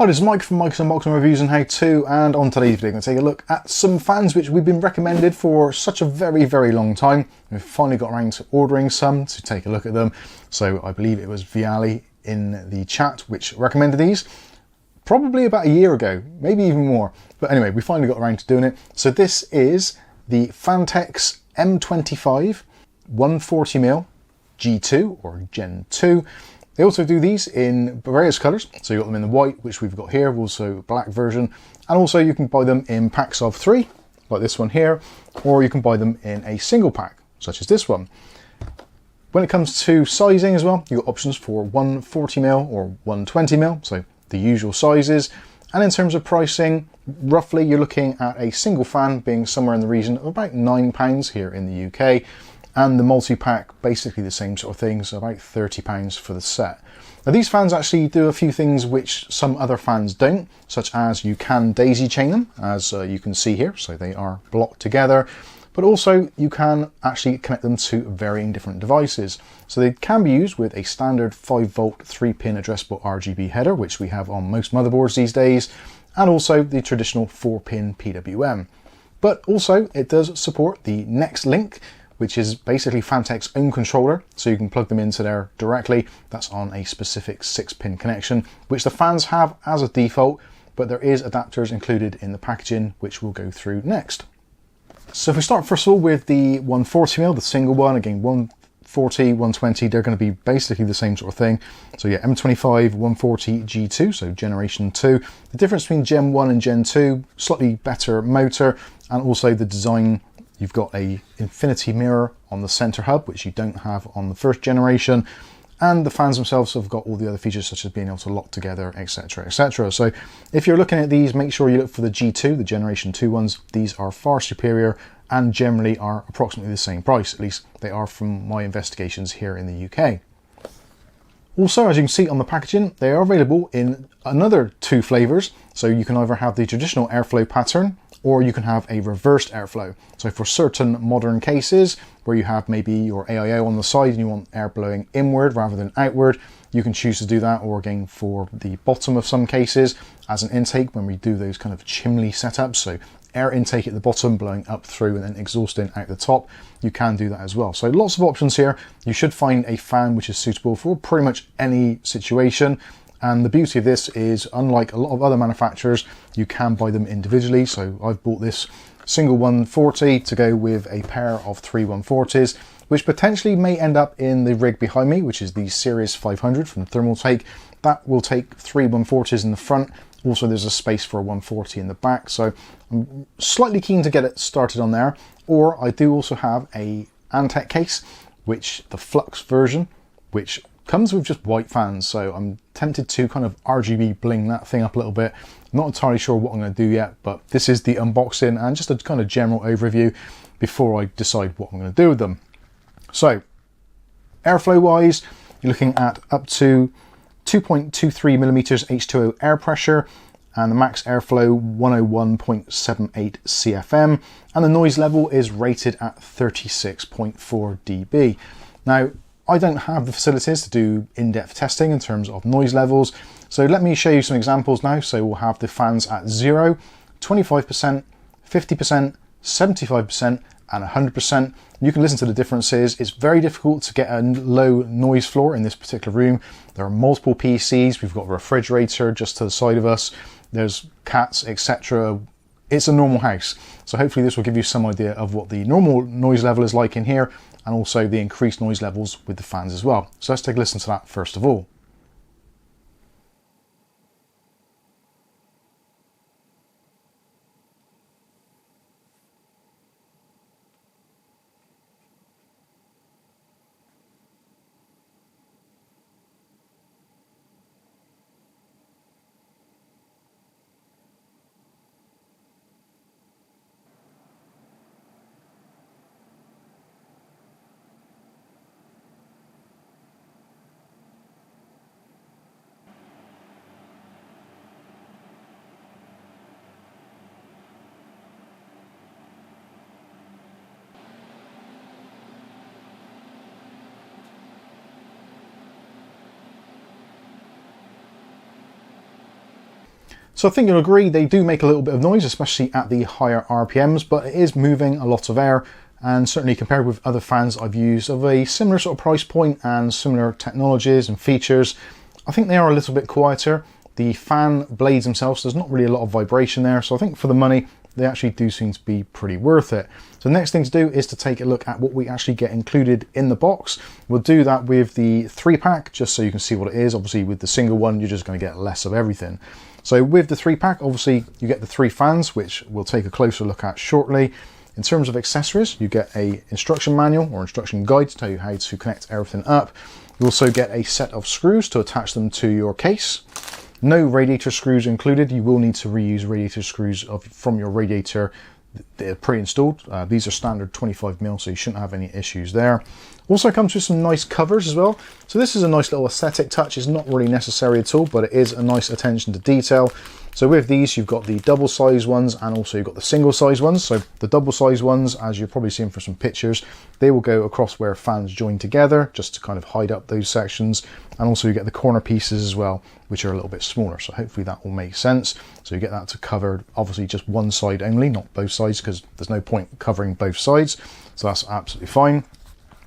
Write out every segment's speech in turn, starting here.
Hi, this is Mike from Mike's Unboxing Reviews and How To, and on today's video I'm going to take a look at some fans which we've been recommended for such a very long time. We've finally got around to ordering some to take a look at them. So I believe it was Viali in the chat which recommended these probably about a year ago, maybe even more. But anyway, we finally got around to doing it. So this is the Phanteks M25 140mm G2 or Gen 2. They also do these in various colours, so you've got them in the white, which we've got here, also black version, and also you can buy them in packs of 3, like this one here, or you can buy them in a single pack, such as this one. When it comes to sizing as well, you've got options for 140mm or 120mm, so the usual sizes, and in terms of pricing, roughly you're looking at a single fan being somewhere in the region of about £9 here in the UK, and the multi-pack basically the same sort of thing, so about £30 for the set. Now these fans actually do a few things which some other fans don't, such as you can daisy chain them, as you can see here, so they are blocked together, but also you can actually connect them to varying different devices. So they can be used with a standard 5V 3-pin addressable RGB header, which we have on most motherboards these days, and also the traditional 4-pin PWM. But also it does support the Next Link, which is basically Phanteks' own controller, so you can plug them into there directly. That's on a specific 6-pin connection, which the fans have as a default, but there is adapters included in the packaging, which we'll go through next. So if we start first of all with the 140mm, the single one, again 140, 120, they're going to be basically the same sort of thing. So yeah, M25 140 G2, so generation 2. The difference between Gen 1 and Gen 2, slightly better motor, and also the design. You've got a infinity mirror on the center hub, which you don't have on the first generation. And the fans themselves have got all the other features, such as being able to lock together, etc, etc. So if you're looking at these, make sure you look for the G2, the generation 2 ones. These are far superior and generally are approximately the same price. At least they are from my investigations here in the UK. Also, as you can see on the packaging, they are available in another 2 flavors. So you can either have the traditional airflow pattern, or you can have a reversed airflow. So for certain modern cases where you have maybe your AIO on the side and you want air blowing inward rather than outward, you can choose to do that, or again for the bottom of some cases as an intake when we do those kind of chimney setups, so air intake at the bottom blowing up through and then exhausting out the top, you can do that as well. So lots of options here. You should find a fan which is suitable for pretty much any situation. And the beauty of this is, unlike a lot of other manufacturers, you can buy them individually. So I've bought this single 140 to go with a pair of 3 140s, which potentially may end up in the rig behind me, which is the Series 500 from Thermaltake. That will take 3 140s in the front. Also, there's a space for a 140 in the back. So I'm slightly keen to get it started on there. Or I do also have a Antec case, which the Flux version, which comes with just white fans, so I'm tempted to kind of RGB bling that thing up a little bit. I'm not entirely sure what I'm going to do yet, but this is the unboxing and just a kind of general overview before I decide what I'm going to do with them. So airflow wise, you're looking at up to 2.23mm H2O air pressure, and the max airflow 101.78 CFM, and the noise level is rated at 36.4 dB. Now, I don't have the facilities to do in-depth testing in terms of noise levels, so let me show you some examples now. So we'll have the fans at 0, 25%, 50%, 75%, and 100%. You can listen to the differences. It's very difficult to get a low noise floor in this particular room. There are multiple PCs, we've got a refrigerator just to the side of us, there's cats, etc. It's a normal house. So hopefully this will give you some idea of what the normal noise level is like in here, and also the increased noise levels with the fans as well. So let's take a listen to that first of all. So I think you'll agree they do make a little bit of noise, especially at the higher RPMs, but it is moving a lot of air, and certainly compared with other fans I've used of a similar sort of price point and similar technologies and features, I think they are a little bit quieter. The fan blades themselves, there's not really a lot of vibration there, so I think for the money they actually do seem to be pretty worth it. So the next thing to do is to take a look at what we actually get included in the box. We'll do that with the 3-pack, just so you can see what it is. Obviously with the single one, you're just going to get less of everything. So with the 3-pack, obviously you get the 3 fans, which we'll take a closer look at shortly. In terms of accessories, you get a instruction manual or instruction guide to tell you how to connect everything up. You also get a set of screws to attach them to your case. No radiator screws included. You will need to reuse radiator screws from your radiator. They're pre-installed. These are standard 25mm, so you shouldn't have any issues there. Also comes with some nice covers as well. So this is a nice little aesthetic touch. It's not really necessary at all, but it is a nice attention to detail. So with these, you've got the double size ones and also you've got the single size ones. So the double size ones, as you're probably seeing for some pictures, they will go across where fans join together just to kind of hide up those sections. And also you get the corner pieces as well, which are a little bit smaller. So hopefully that will make sense. So you get that to cover obviously just one side only, not both sides, because there's no point covering both sides. So that's absolutely fine.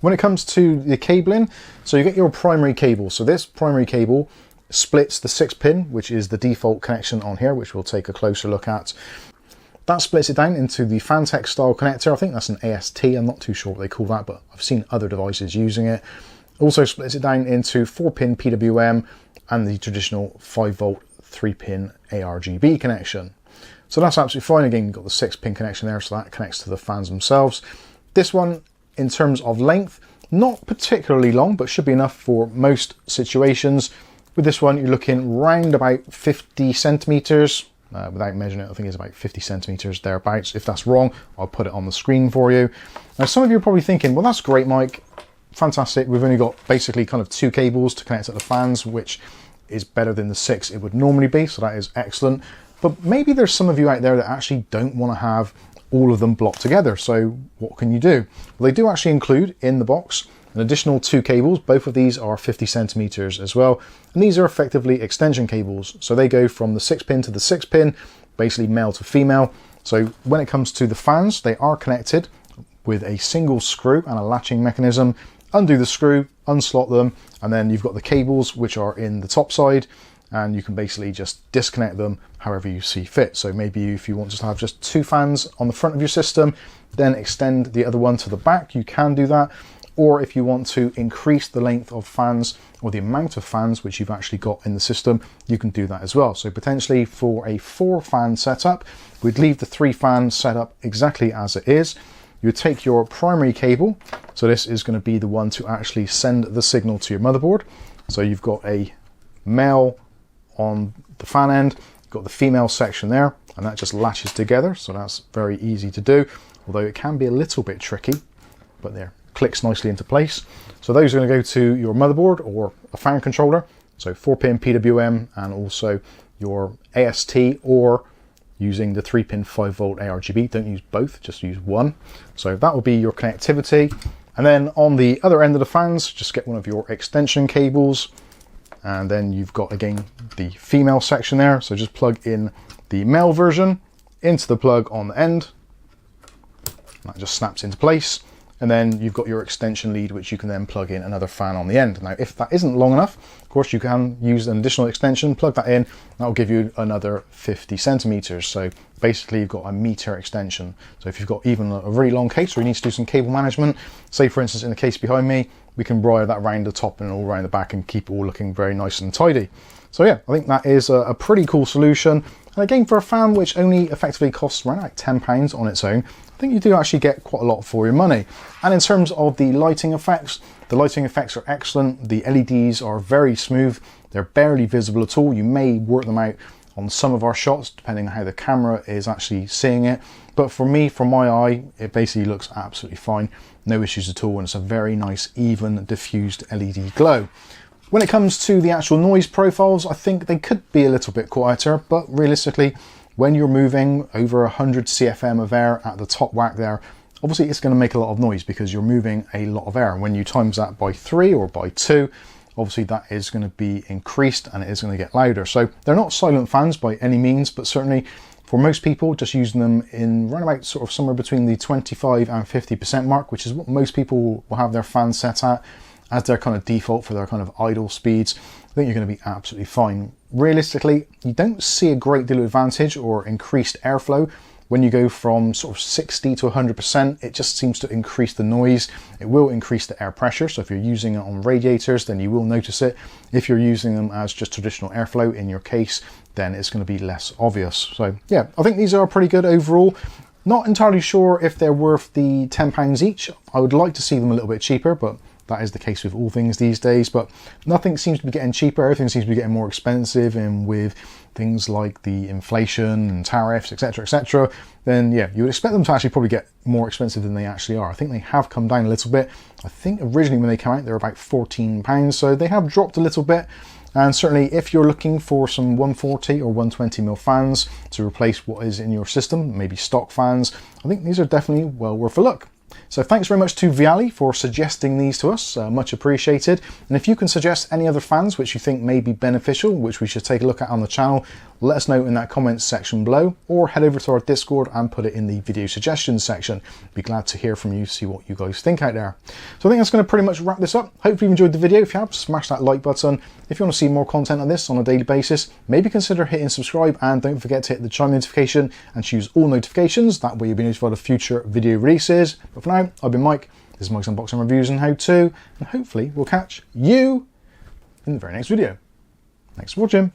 When it comes to the cabling, so you get your primary cable. So this primary cable splits the 6-pin, which is the default connection on here, which we'll take a closer look at. That splits it down into the Phanteks style connector. I think that's an AST, I'm not too sure what they call that, but I've seen other devices using it. Also splits it down into 4-pin PWM and the traditional 5-volt 3-pin ARGB connection. So that's absolutely fine. Again, you've got the 6-pin connection there, so that connects to the fans themselves. This one, in terms of length, not particularly long, but should be enough for most situations. With this one, you're looking round about 50 centimeters. Without measuring it, I think it's about 50 centimeters thereabouts. If that's wrong, I'll put it on the screen for you. Now, some of you are probably thinking, well, that's great, Mike. Fantastic. We've only got basically kind of 2 cables to connect to the fans, which is better than the 6 it would normally be. So that is excellent. But maybe there's some of you out there that actually don't want to have all of them blocked together. So what can you do? Well, they do actually include in the box an additional 2 cables. Both of these are 50 centimeters as well. And these are effectively extension cables. So they go from the 6-pin to the 6-pin, basically male to female. So when it comes to the fans, they are connected with a single screw and a latching mechanism. Undo the screw, unslot them, and then you've got the cables which are in the top side, and you can basically just disconnect them however you see fit. So maybe if you want to have just 2 fans on the front of your system, then extend the other one to the back, you can do that. Or if you want to increase the length of fans or the amount of fans which you've actually got in the system, you can do that as well. So potentially for a 4-fan setup, we'd leave the 3-fan setup exactly as it is. You would take your primary cable. So this is going to be the one to actually send the signal to your motherboard. So you've got a male on the fan end, you've got the female section there, and that just latches together. So that's very easy to do, although it can be a little bit tricky, but there. Clicks nicely into place. So those are going to go to your motherboard or a fan controller. So 4-pin PWM and also your AST, or using the 3-pin 5-volt ARGB. Don't use both, just use one. So that will be your connectivity. And then on the other end of the fans, just get one of your extension cables. And then you've got, again, the female section there. So just plug in the male version into the plug on the end. That just snaps into place. And then you've got your extension lead, which you can then plug in another fan on the end. Now, if that isn't long enough, of course, you can use an additional extension, plug that in, that'll give you another 50 centimeters. So basically you've got a meter extension. So if you've got even a really long case or you need to do some cable management, say for instance, in the case behind me, we can wire that around the top and all around the back and keep it all looking very nice and tidy. So yeah, I think that is a pretty cool solution. And again, for a fan which only effectively costs around like £10 on its own, I think you do actually get quite a lot for your money. And in terms of the lighting effects are excellent. The LEDs are very smooth. They're barely visible at all. You may work them out on some of our shots, depending on how the camera is actually seeing it. But for me, from my eye, it basically looks absolutely fine. No issues at all. And it's a very nice, even diffused LED glow. When it comes to the actual noise profiles, I think they could be a little bit quieter, but realistically, when you're moving over 100 CFM of air at the top whack there, obviously it's going to make a lot of noise because you're moving a lot of air. And when you times that by 3 or by 2, obviously that is going to be increased and it is going to get louder. So they're not silent fans by any means, but certainly for most people, just using them in around about sort of somewhere between the 25 and 50% mark, which is what most people will have their fans set at as their kind of default for their kind of idle speeds, I think you're going to be absolutely fine. Realistically, you don't see a great deal of advantage or increased airflow when you go from sort of 60 to 100%. It just seems to increase the noise. It will increase the air pressure. So if you're using it on radiators, then you will notice it. If you're using them as just traditional airflow in your case, then it's going to be less obvious. So yeah, I think these are pretty good overall. Not entirely sure if they're worth the £10 each. I would like to see them a little bit cheaper, but that is the case with all things these days. But nothing seems to be getting cheaper. Everything seems to be getting more expensive, and with things like the inflation and tariffs, etc., then yeah, you would expect them to actually probably get more expensive than they actually are. I think they have come down a little bit. I think originally when they came out, they were about £14, so they have dropped a little bit. And certainly if you're looking for some 140 or 120mm fans to replace what is in your system, maybe stock fans, I think these are definitely well worth a look. So thanks very much to Viali for suggesting these to us, much appreciated. And if you can suggest any other fans which you think may be beneficial, which we should take a look at on the channel, let us know in that comments section below, or head over to our Discord and put it in the video suggestions section. Be glad to hear from you, see what you guys think out there. So I think that's going to pretty much wrap this up. Hopefully you enjoyed the video. If you have, smash that like button. If you want to see more content on this on a daily basis, maybe consider hitting subscribe, and don't forget to hit the chime notification and choose all notifications. That way you'll be notified of future video releases. But for now, I've been Mike. This is Mike's Unboxing Reviews and How To, and hopefully we'll catch you in the very next video. Thanks for watching.